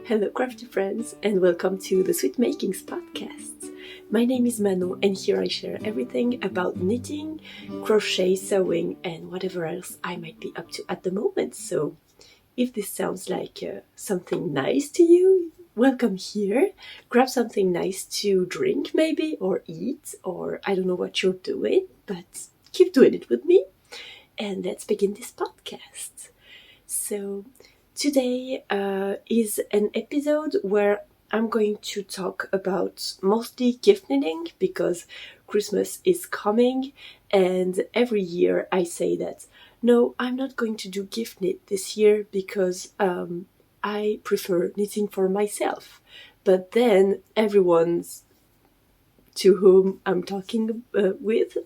Hello crafty friends and welcome to the Sweet Makings podcast. My name is Manon and here I share everything about knitting, crochet, sewing and whatever else I might be up to at the moment. So if this sounds like something nice to you, welcome here. Grab something nice to drink maybe or eat, or I don't know what you're doing, but keep doing it with me and let's begin this podcast. So today is an episode where I'm going to talk about mostly gift knitting because Christmas is coming and every year I say that no, I'm not going to do gift knit this year because I prefer knitting for myself. But then everyone's to whom I'm talking with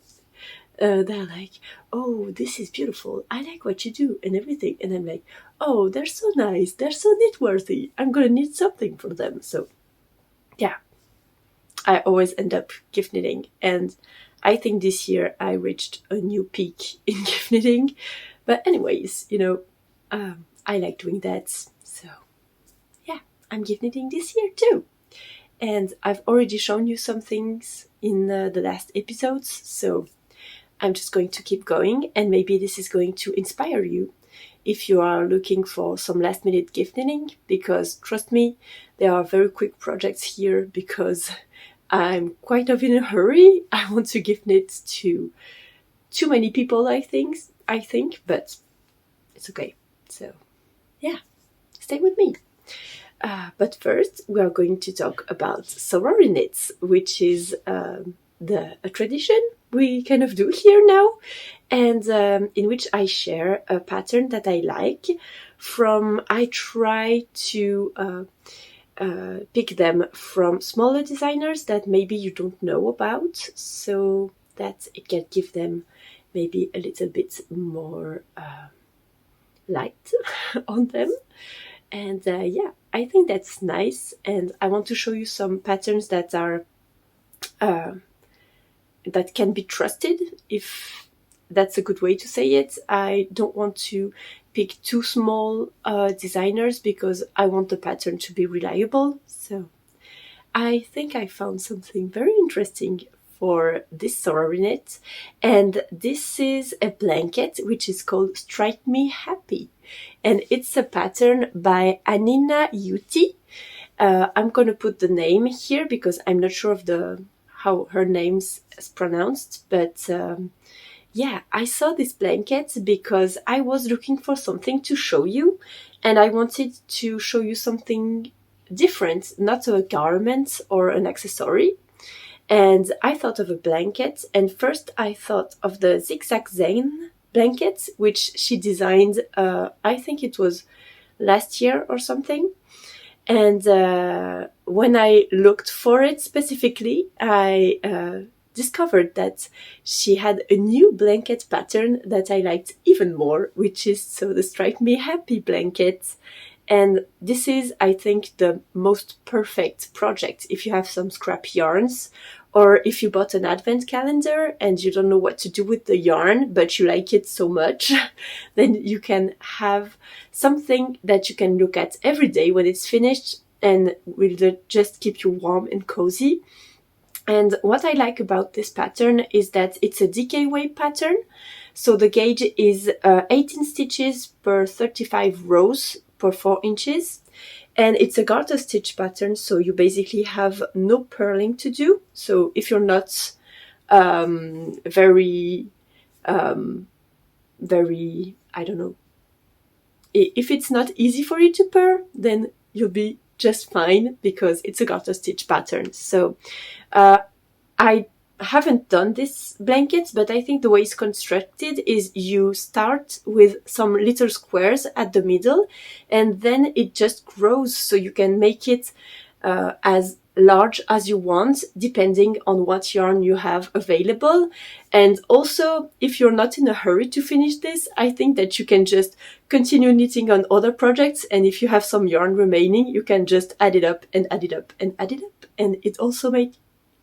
they're like, oh, this is beautiful, I like what you do and everything, and I'm like, oh, they're so nice, they're so knit worthy, I'm gonna knit something for them. So yeah, I always end up gift knitting, and I think this year I reached a new peak in gift knitting. But anyways, I like doing that, so yeah, I'm gift knitting this year too. And I've already shown you some things in the last episodes, so I'm just going to keep going, and maybe this is going to inspire you if you are looking for some last minute gift knitting, because trust me, there are very quick projects here because I'm quite of in a hurry. I want to gift knit to too many people, I think, but it's okay. So yeah, stay with me. But first, we are going to talk about Sorori'knits, which is a tradition we kind of do here now, and in which I share a pattern that I like I try to pick them from smaller designers that maybe you don't know about, so that it can give them maybe a little bit more light on them. And yeah, I think that's nice, and I want to show you some patterns that are that can be trusted, if that's a good way to say it. I don't want to pick too small designers because I want the pattern to be reliable. So I think I found something very interesting for this Sorori'knit, and this is a blanket which is called Strike Me Happy, and it's a pattern by Anina Yuti. I'm gonna put the name here because I'm not sure of how her name's pronounced, but yeah, I saw this blanket because I was looking for something to show you, and I wanted to show you something different, not a garment or an accessory. And I thought of a blanket, and first I thought of the Zigzag Zen blanket, which she designed, I think it was last year or something. And when I looked for it specifically, I discovered that she had a new blanket pattern that I liked even more, which is the Strike Me Happy blanket. And this is, I think, the most perfect project if you have some scrap yarns, or if you bought an advent calendar and you don't know what to do with the yarn, but you like it so much, then you can have something that you can look at every day when it's finished and will just keep you warm and cozy. And what I like about this pattern is that it's a DK pattern. So the gauge is 18 stitches per 35 rows per 4 inches. And it's a garter stitch pattern, so you basically have no purling to do. So if you're not very, I don't know, if it's not easy for you to purl, then you'll be just fine because it's a garter stitch pattern. So I haven't done this blanket, but I think the way it's constructed is you start with some little squares at the middle, and then it just grows, so you can make it as large as you want depending on what yarn you have available. And also, if you're not in a hurry to finish this, I think that you can just continue knitting on other projects, and if you have some yarn remaining, you can just add it up and add it up and add it up, and it also makes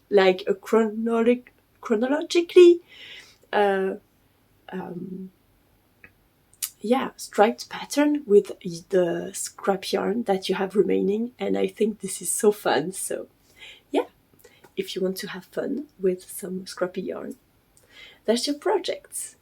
like a chronologically striped pattern with the scrap yarn that you have remaining, and I think this is so fun. So yeah, if you want to have fun with some scrappy yarn, that's your project.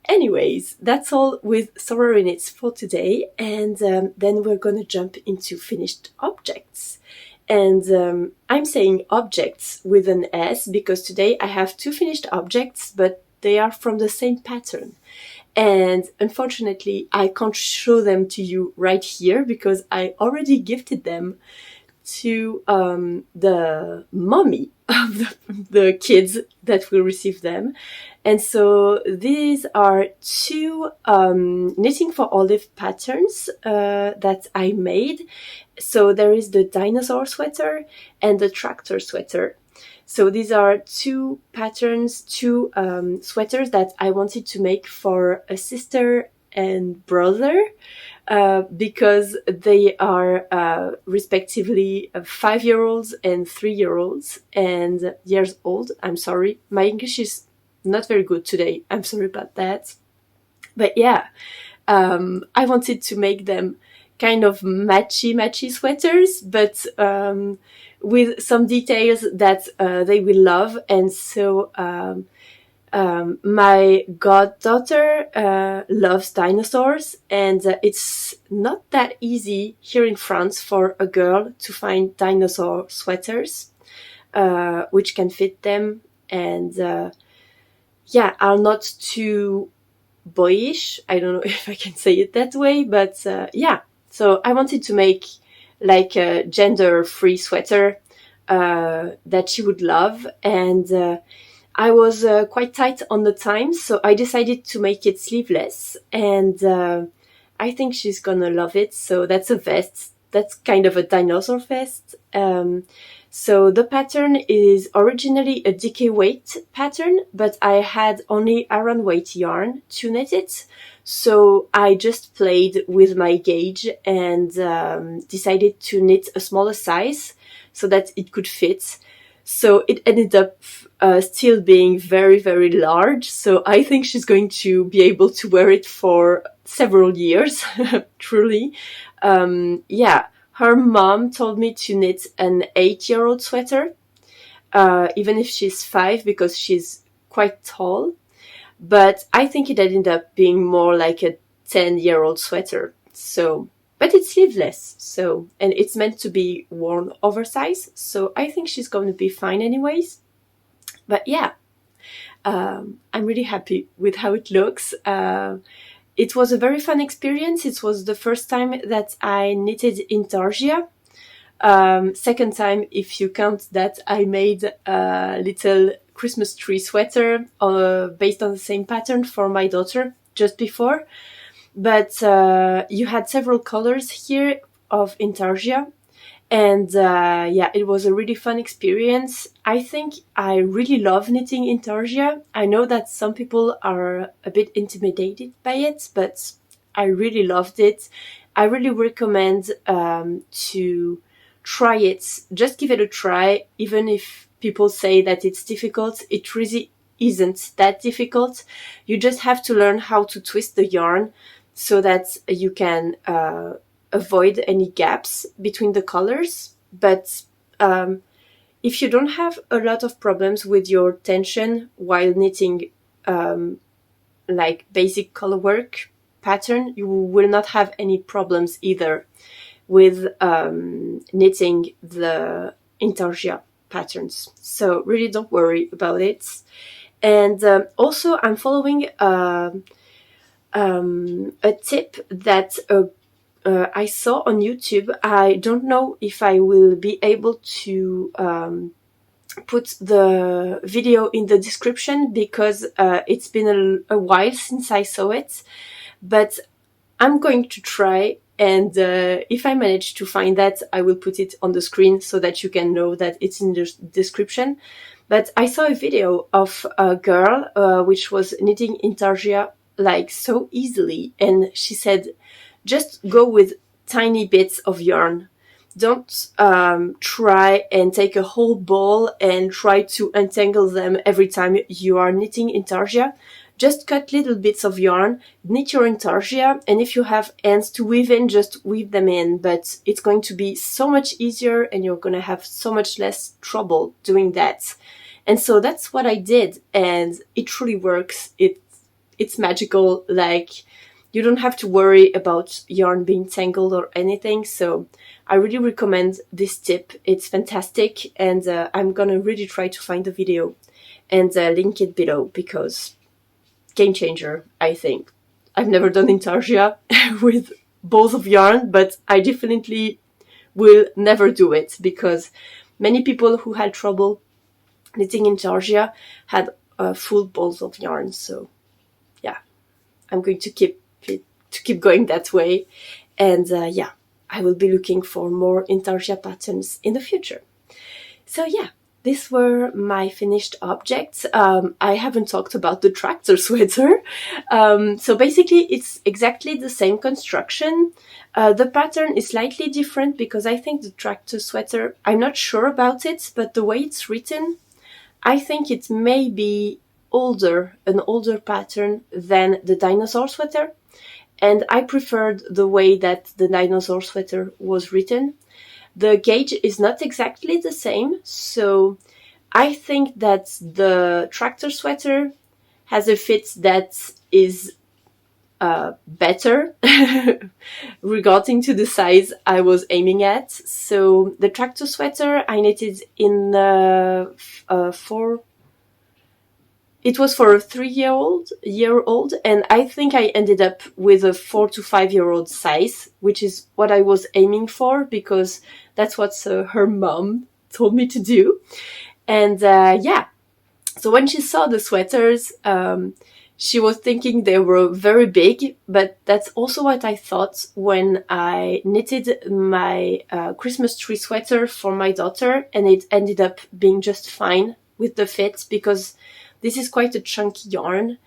Anyways, that's all with Sorori'knits for today, and then we're gonna jump into finished objects. And I'm saying objects with an S because today I have 2 finished objects, but they are from the same pattern. And unfortunately, I can't show them to you right here because I already gifted them to the mommy of the kids that will receive them. And so these are 2 knitting for olive patterns that I made. So there is the dinosaur sweater and the tractor sweater. So these are 2 patterns, 2 sweaters that I wanted to make for a sister and brother because they are respectively 5-year-olds and 3-year-olds and years old. I'm sorry, my English is not very good today. I'm sorry about that. But yeah, I wanted to make them kind of matchy sweaters, but with some details that they will love. And so my goddaughter loves dinosaurs, and it's not that easy here in France for a girl to find dinosaur sweaters which can fit them and are not too boyish. I don't know if I can say it that way, but so I wanted to make like a gender-free sweater that she would love, and I was quite tight on the time, so I decided to make it sleeveless, and I think she's gonna love it. So that's a vest. That's kind of a dinosaur vest. So the pattern is originally a DK weight pattern, but I had only Aran weight yarn to knit it. So I just played with my gauge and decided to knit a smaller size so that it could fit. So it ended up still being very, very large. So I think she's going to be able to wear it for several years, truly. Her mom told me to knit an 8-year-old sweater, even if she's 5, because she's quite tall. But I think it ended up being more like a 10-year-old sweater. So, but it's sleeveless, so, and it's meant to be worn oversized. So I think she's going to be fine anyways. But yeah, I'm really happy with how it looks. It was a very fun experience. It was the first time that I knitted intarsia. Second time, if you count that I made a little Christmas tree sweater based on the same pattern for my daughter just before. But you had several colors here of intarsia. And it was a really fun experience. I think I really love knitting intarsia. I know that some people are a bit intimidated by it, but I really loved it. I really recommend to try it. Just give it a try, even if people say that it's difficult. It really isn't that difficult. You just have to learn how to twist the yarn so that you can avoid any gaps between the colors. But if you don't have a lot of problems with your tension while knitting like basic color work pattern, you will not have any problems either with knitting the intarsia patterns. So really don't worry about it. And also I'm following a tip that I saw on YouTube. I don't know if I will be able to put the video in the description because it's been a while since I saw it, but I'm going to try, and if I manage to find that, I will put it on the screen so that you can know that it's in the description. But I saw a video of a girl which was knitting intarsia like so easily, and she said, just go with tiny bits of yarn. Don't try and take a whole ball and try to untangle them every time you are knitting intarsia. just cut little bits of yarn, knit your intarsia, and if you have ends to weave in, just weave them in, but it's going to be so much easier and you're going to have so much less trouble doing that. And so that's what I did, and it truly works. It's magical. Like, you don't have to worry about yarn being tangled or anything, so I really recommend this tip. It's fantastic, and I'm gonna really try to find the video and link it below, because game changer, I think. I've never done intarsia with balls of yarn, but I definitely will never do it, because many people who had trouble knitting intarsia had full balls of yarn. So yeah, I'm going to keep going that way, and yeah, I will be looking for more intarsia patterns in the future. So yeah, these were my finished objects. I haven't talked about the tractor sweater. So basically it's exactly the same construction. The pattern is slightly different, because I think the tractor sweater, I'm not sure about it, but the way it's written, I think it may be an older pattern than the dinosaur sweater. And I preferred the way that the dinosaur sweater was written. The gauge is not exactly the same, so I think that the tractor sweater has a fit that is better regarding to the size I was aiming at. So the tractor sweater I knitted in it was for a 3-year-old, and I think I ended up with a 4 to 5-year-old size, which is what I was aiming for, because that's what her mom told me to do. And yeah, so when she saw the sweaters, she was thinking they were very big, but that's also what I thought when I knitted my Christmas tree sweater for my daughter, and it ended up being just fine with the fit, because this is quite a chunky yarn.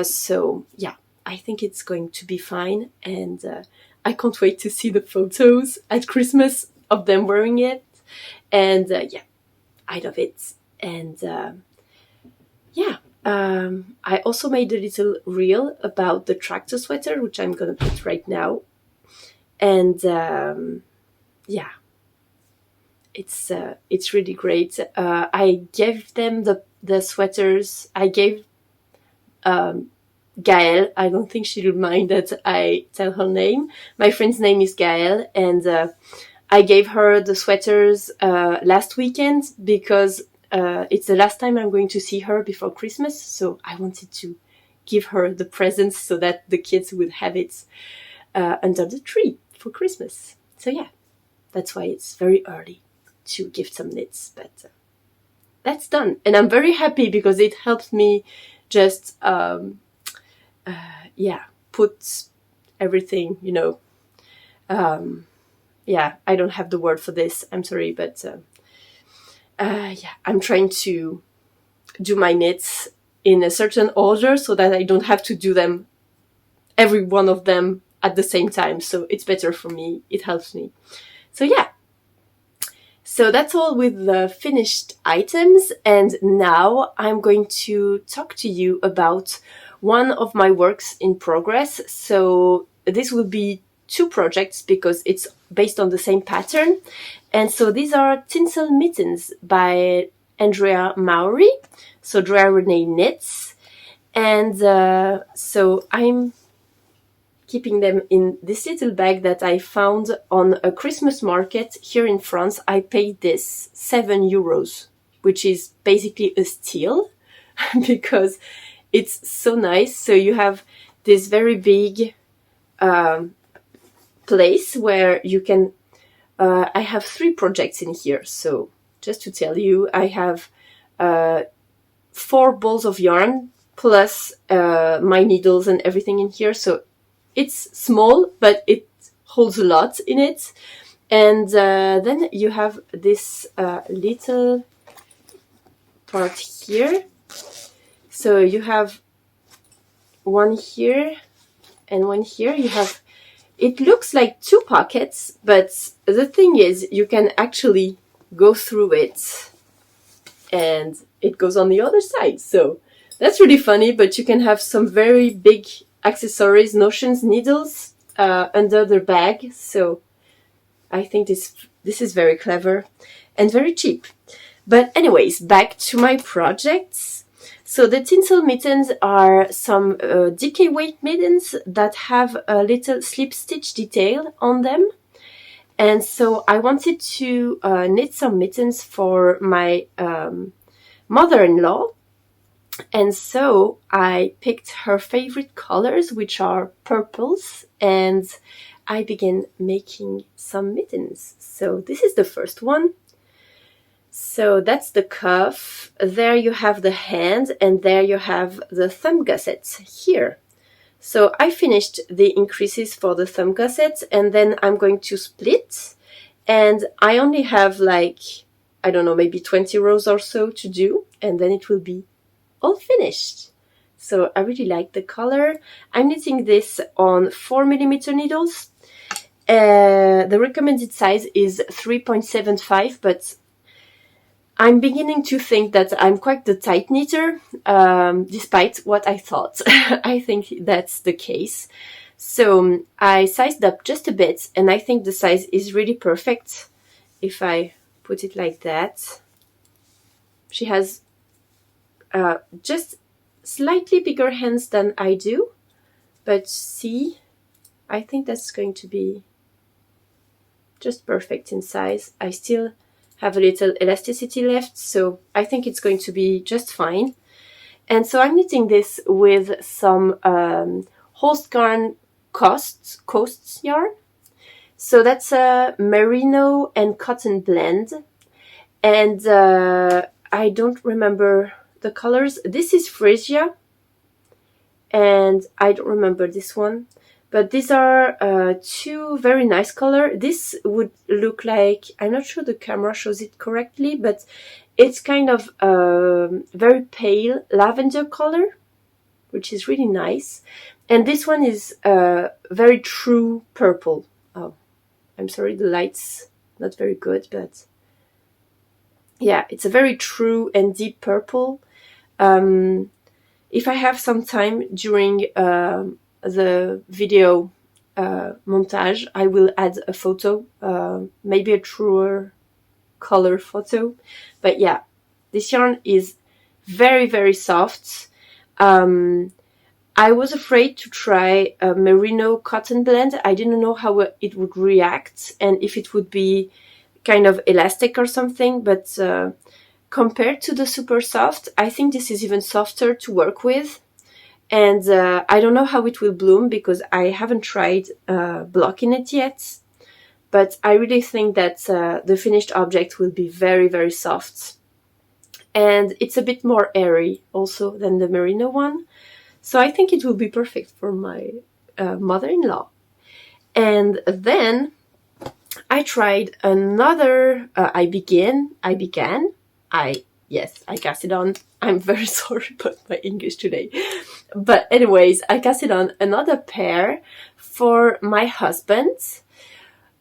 So yeah, I think it's going to be fine, and I can't wait to see the photos at Christmas of them wearing it. And yeah, I love it. And yeah, I also made a little reel about the tractor sweater, which I'm gonna put right now. And yeah, it's really great. I gave them the sweaters. I gave Gaëlle, I don't think she'll mind that I tell her name. My friend's name is Gaëlle, and I gave her the sweaters last weekend, because it's the last time I'm going to see her before Christmas, so I wanted to give her the presents so that the kids would have it under the tree for Christmas. So yeah, that's why it's very early to gift some knits, but that's done. And I'm very happy, because it helped me just, yeah, put everything, you know, yeah, I don't have the word for this, I'm sorry, but yeah, I'm trying to do my knits in a certain order so that I don't have to do them, every one of them at the same time. So it's better for me, it helps me. So yeah. So that's all with the finished items, and now I'm going to talk to you about one of my works in progress. So this will be 2 projects, because it's based on the same pattern. And so these are Tinsel mittens by Andrea Mowry, so Drea Renee Knits. And so I'm keeping them in this little bag that I found on a Christmas market here in France. I paid this €7, which is basically a steal because it's so nice. So you have this very big place where you can, I have 3 projects in here. So just to tell you, I have 4 balls of yarn plus my needles and everything in here. So it's small, but it holds a lot in it. And then you have this little part here. So you have one here and one here. You have, it looks like 2 pockets, but the thing is you can actually go through it and it goes on the other side. So That's really funny, but you can have some very big accessories, notions, needles under the bag. So I think this is very clever and very cheap. But anyways, back to my projects. So the Tinsel mittens are some DK weight mittens that have a little slip stitch detail on them. And so I wanted to knit some mittens for my mother-in-law. And so I picked her favorite colors, which are purples, and I began making some mittens. So this is the first one. So that's the cuff. There you have the hand, and there you have the thumb gussets here. So I finished the increases for the thumb gussets, and then I'm going to split. And I only have like, I don't know, maybe 20 rows or so to do, and then it will be all finished. So I really like the color. I'm knitting this on 4mm needles. The recommended size is 3.75, but I'm beginning to think that I'm quite the tight knitter, despite what I thought. I think that's the case. So I sized up just a bit, and I think the size is really perfect if I put it like that. She has just slightly bigger hands than I do, but see, I think that's going to be just perfect in size. I still have a little elasticity left, so I think it's going to be just fine. And so I'm knitting this with some Holstgarn Coast yarn. So that's a merino and cotton blend, and I don't remember the colors. This is Freesia, and I don't remember this one. But these are two very nice colors. This would look like, I'm not sure the camera shows it correctly, but it's kind of very pale lavender color, which is really nice. And this one is very true purple. Oh, I'm sorry, the light's not very good, but yeah, it's a very true and deep purple. If I have some time during the video montage, I will add a photo, maybe a truer color photo. But yeah, this yarn is very, very soft. I was afraid to try a merino cotton blend. I didn't know how it would react and if it would be kind of elastic or something, but compared to the super soft, I think this is even softer to work with. And I don't know how it will bloom because I haven't tried blocking it yet. But I really think that the finished object will be very, very soft. And it's a bit more airy also than the merino one. So I think it will be perfect for my mother-in-law. And then I tried another, I casted on. I'm very sorry about my English today. But anyways, I casted on another pair for my husband.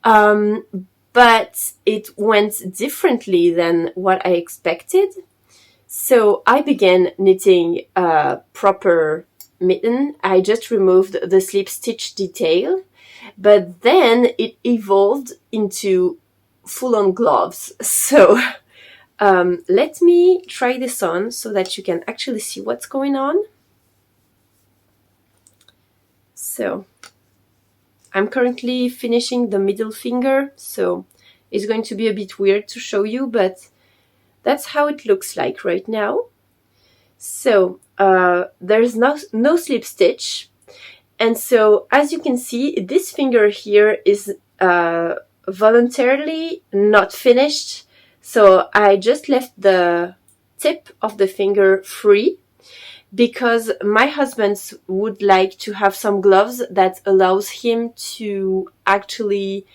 But it went differently than what I expected. So I began knitting a proper mitten. I just removed the slip stitch detail, but then it evolved into full-on gloves. So let me try this on so that you can actually see what's going on. So I'm currently finishing the middle finger, so it's going to be a bit weird to show you, but that's how it looks like right now. So there's no slip stitch, and so as you can see, this finger here is voluntarily not finished. So I just left the tip of the finger free because my husband would like to have some gloves that allows him to actually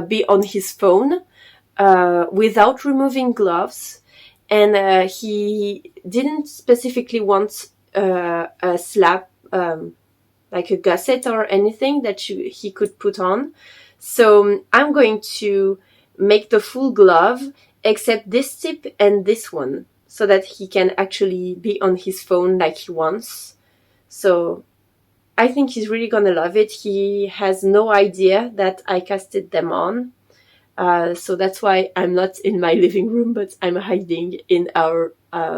be on his phone without removing gloves. And he didn't specifically want a slap, like a gusset or anything that he could put on. So I'm going to make the full glove except this tip and this one. so that he can actually be on his phone like he wants. So I think he's really gonna love it. He has no idea that I casted them on. So that's why I'm not in my living room, but I'm hiding in our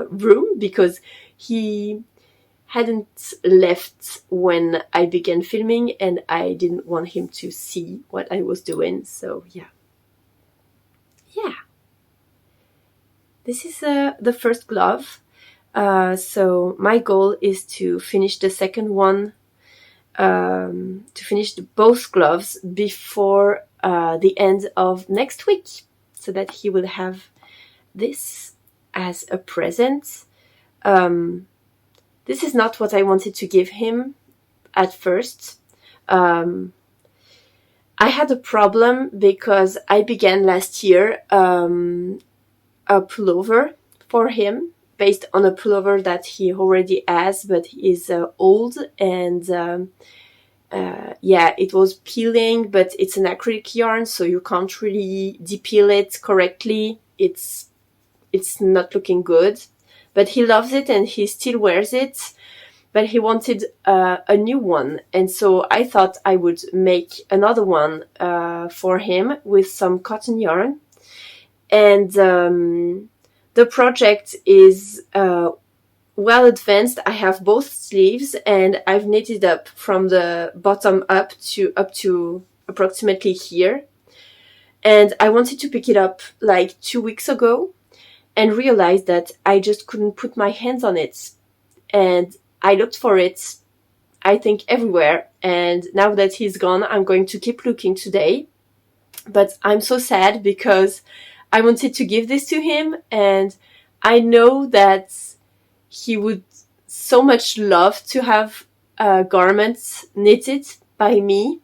room, because he hadn't left when I began filming and I didn't want him to see what I was doing. So yeah. This is the first glove. So my goal is to finish the second one, to finish both gloves before the end of next week, so that he will have this as a present. This is not what I wanted to give him at first. I had a problem because I began last year a pullover for him based on a pullover that he already has, but is old, and it was peeling, but it's an acrylic yarn, so you can't really depeel it correctly. It's not looking good, but he loves it and he still wears it. But he wanted a new one, and so I thought I would make another one for him with some cotton yarn. And the project is well advanced. I have both sleeves, and I've knitted up from the bottom up to approximately here. And I wanted to pick it up like 2 weeks ago and realized that I just couldn't put my hands on it. And I looked for it, I think, everywhere. And now that he's gone, I'm going to keep looking today. But I'm so sad because I wanted to give this to him, and I know that he would so much love to have garments knitted by me.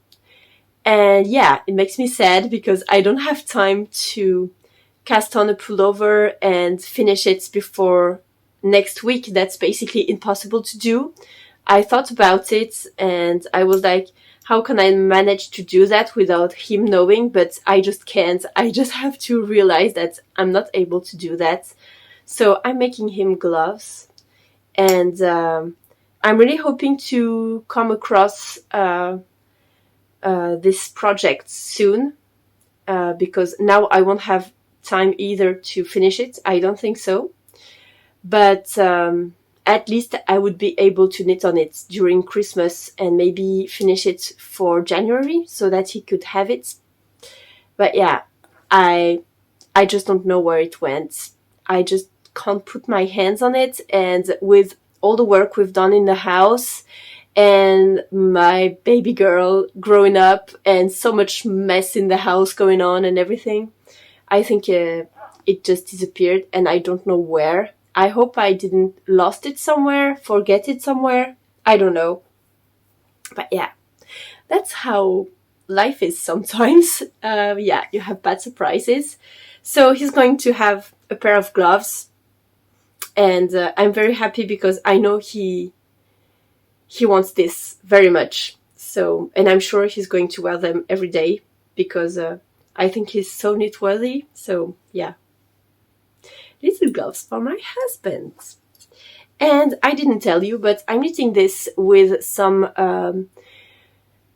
And yeah, it makes me sad because I don't have time to cast on a pullover and finish it before next week. That's basically impossible to do. I thought about it and I was like, how can I manage to do that without him knowing? But I just can't. I just have to realize that I'm not able to do that. So I'm making him gloves, and I'm really hoping to come across this project soon, because now I won't have time either to finish it. I don't think so. But at least I would be able to knit on it during Christmas and maybe finish it for January so that he could have it. But yeah, I just don't know where it went. I just can't put my hands on it, and with all the work we've done in the house and my baby girl growing up and so much mess in the house going on and everything, I think it just disappeared and I don't know where. I hope I didn't lost it somewhere, forget it somewhere. I don't know. But yeah, that's how life is sometimes. You have bad surprises. So he's going to have a pair of gloves, and I'm very happy because I know he wants this very much. So, and I'm sure he's going to wear them every day because I think he's so knit-worthy. So yeah. Little gloves for my husband. And I didn't tell you, but I'm knitting this with some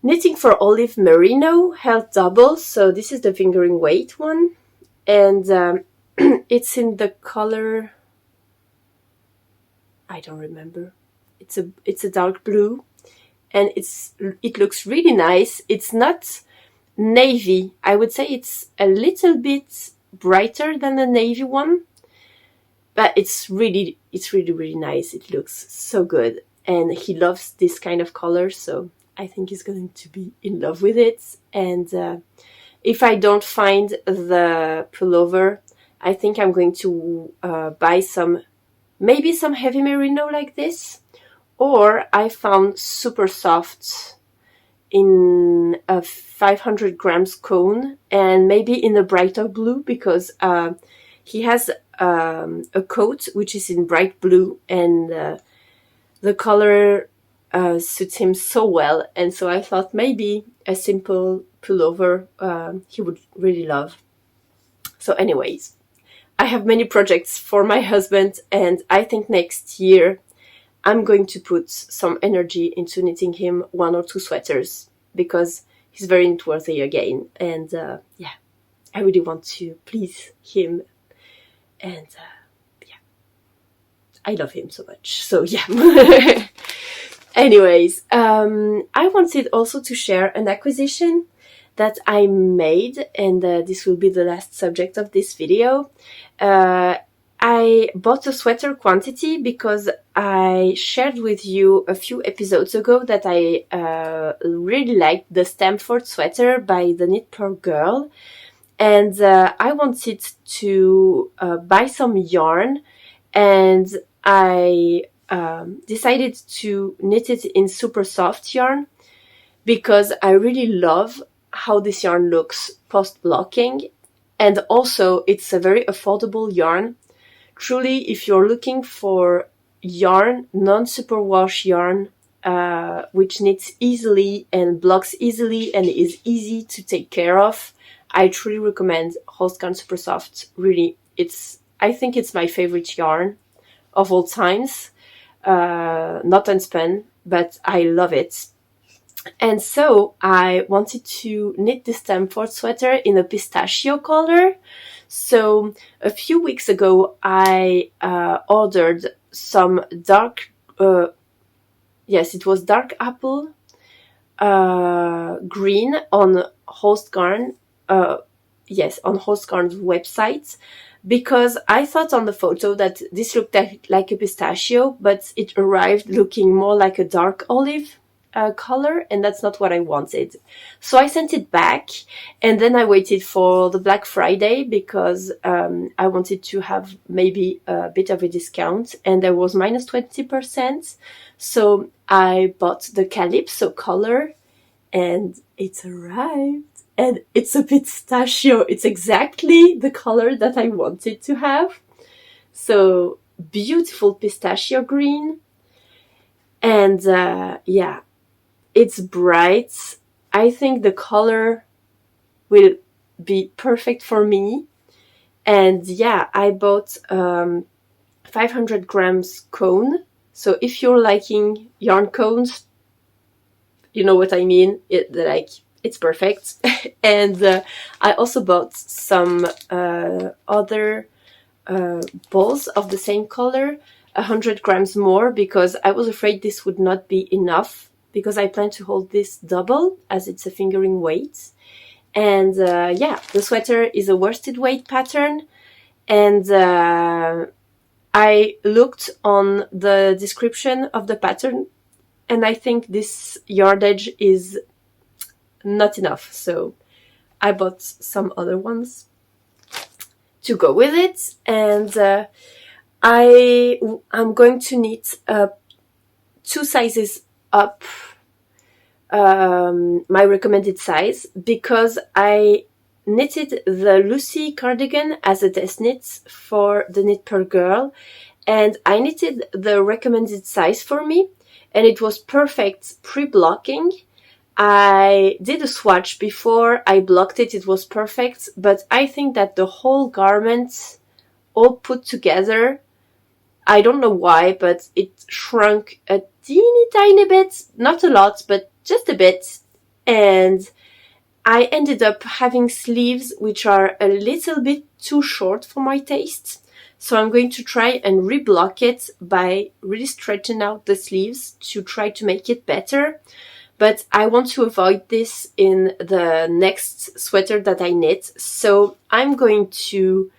Knitting for Olive Merino held double. So this is the fingering weight one, and it's in the color, I don't remember. It's a dark blue, and it looks really nice. It's not navy. I would say it's a little bit brighter than the navy one. But it's really, really nice. It looks so good. And he loves this kind of color, so I think he's going to be in love with it. And if I don't find the pullover, I think I'm going to buy maybe some heavy merino like this. Or I found supersoft in a 500 grams cone, and maybe in a brighter blue, because he has a coat which is in bright blue, and the color suits him so well. And so I thought maybe a simple pullover he would really love. So anyways, I have many projects for my husband, and I think next year I'm going to put some energy into knitting him 1 or 2 sweaters, because he's very knitworthy again, and yeah, I really want to please him, and yeah, I love him so much, so yeah. Anyways, I wanted also to share an acquisition that I made, and this will be the last subject of this video. I bought a sweater quantity because I shared with you a few episodes ago that I really liked the Stamford sweater by the Knit Per Girl, and I wanted to buy some yarn, and I decided to knit it in supersoft yarn because I really love how this yarn looks post-blocking, and also it's a very affordable yarn. Truly, if you're looking for yarn, non-superwash yarn, which knits easily and blocks easily and is easy to take care of, I truly recommend Holstgarn Supersoft. Really, I think it's my favorite yarn of all times. Not unspun, but I love it. And so I wanted to knit this Stamford sweater in a pistachio color. So a few weeks ago, I ordered some dark, yes, it was dark apple green on Holstgarn, yes, on Holstgarn's website, because I thought on the photo that this looked like a pistachio, but it arrived looking more like a dark olive color, and that's not what I wanted. So I sent it back, and then I waited for the Black Friday because I wanted to have maybe a bit of a discount, and there was minus 20%. So I bought the Calypso color, and it arrived. And it's a pistachio. It's exactly the color that I wanted to have. So beautiful pistachio green. And yeah, it's bright. I think the color will be perfect for me. And yeah, I bought 500 grams cone. So if you're liking yarn cones, you know what I mean. It's perfect. And I also bought some other balls of the same color, 100 grams more, because I was afraid this would not be enough, because I plan to hold this double as it's a fingering weight. And yeah, the sweater is a worsted weight pattern, and I looked on the description of the pattern, and I think this yardage is not enough, so I bought some other ones to go with it. And I'm going to knit 2 sizes up my recommended size, because I knitted the Lucy cardigan as a test knit for the Knit Per Girl, and I knitted the recommended size for me, and it was perfect pre-blocking. I did a swatch before I blocked it, it was perfect, but I think that the whole garment all put together, I don't know why, but it shrunk a teeny tiny bit, not a lot, but just a bit, and I ended up having sleeves which are a little bit too short for my taste. So I'm going to try and reblock it by really stretching out the sleeves to try to make it better. But I want to avoid this in the next sweater that I knit. So I'm going to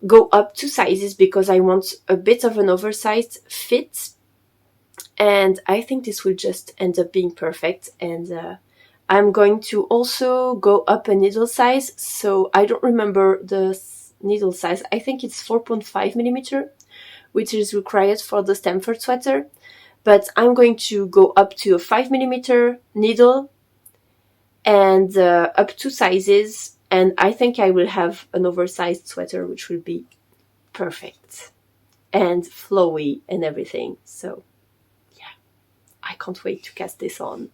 go up 2 sizes because I want a bit of an oversized fit. And I think this will just end up being perfect. And I'm going to also go up a needle size. So I don't remember the needle size. I think it's 4.5 millimeter, which is required for the Stamford sweater. But I'm going to go up to a 5 millimeter needle and up 2 sizes. And I think I will have an oversized sweater, which will be perfect and flowy and everything. So yeah, I can't wait to cast this on.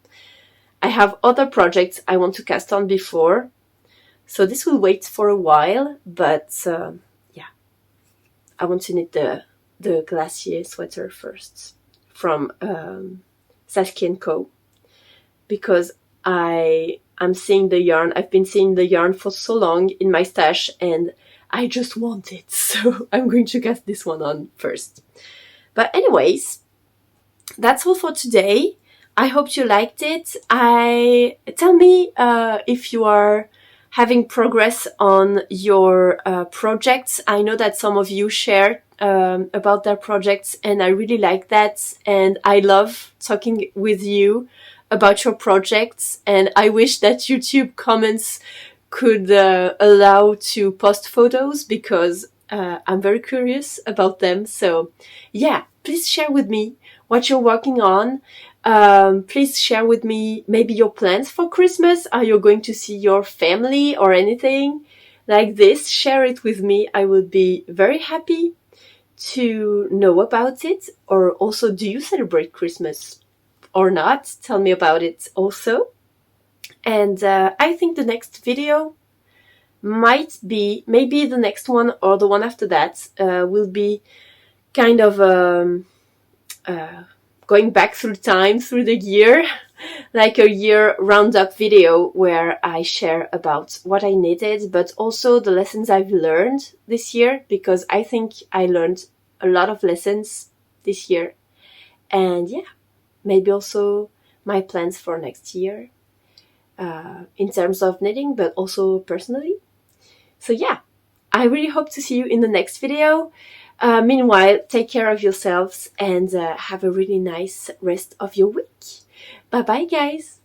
I have other projects I want to cast on before, so this will wait for a while, but yeah, I want to knit the glacier sweater first from Holstgarn Coast, because I'm seeing the yarn. I've been seeing the yarn for so long in my stash, and I just want it. So I'm going to cast this one on first. But anyways, that's all for today. I hope you liked it. Tell me if you are having progress on your projects. I know that some of you share about their projects, and I really like that. And I love talking with you about your projects. And I wish that YouTube comments could allow to post photos, because I'm very curious about them. So yeah, please share with me what you're working on. Please share with me maybe your plans for Christmas. Are you going to see your family or anything like this? Share it with me. I would be very happy to know about it. Or also, do you celebrate Christmas or not? Tell me about it also. And I think the next video might be, maybe the next one or the one after that, will be kind of going back through time, through the year, like a year roundup video where I share about what I knitted, but also the lessons I've learned this year, because I think I learned a lot of lessons this year. And yeah, maybe also my plans for next year in terms of knitting, but also personally. So yeah, I really hope to see you in the next video. Meanwhile, take care of yourselves and have a really nice rest of your week. Bye bye, guys.